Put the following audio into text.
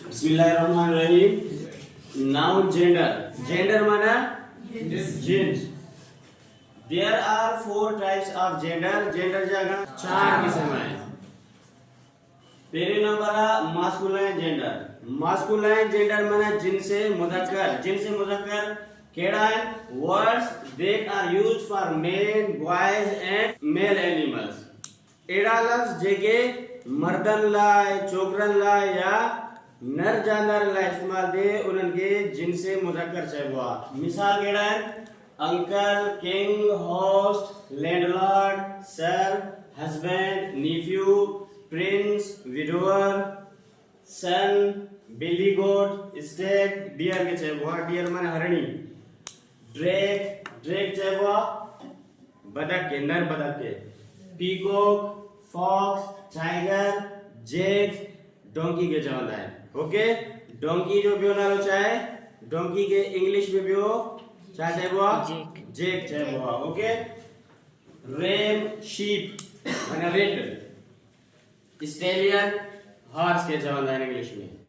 Bismillahirrahmanirrahim. Now gender. Gender mana jeans. There are four types of gender. Gender जागा चार किस्म है. पहले नंबर है masculine gender. Masculine gender mana जिनसे मुज़क्कर. जिनसे मुज़क्कर केड़ा है? Words that are used for men, boys and male animals. एड़ा लफ्ज़ जेके मर्दन लाए, छोकरन लाए या नर जानवर ला इस्तेमाल दे उनके जिनसे मुज़क्कर चाहिए. मिसाल केड़ा है? Uncle, king, host, landlord, sir, husband, nephew, prince, widower, son, billy goat, stag, deer के चाहिए. डियर माने हरणी. ड्रेक चाहिए बतख के, नर बतख के. पीकॉक, फॉक्स, टाइगर, जेक, डोंकी के चवंदा है. ओके, डोंकी जो बियो नालो चाहे डोंकी के इंग्लिश में बियो छा चइबो? जेक चइबो. ओके, रेम शीप माने रेड. स्टेलियन हॉर्स के चवंदा है इंग्लिश में.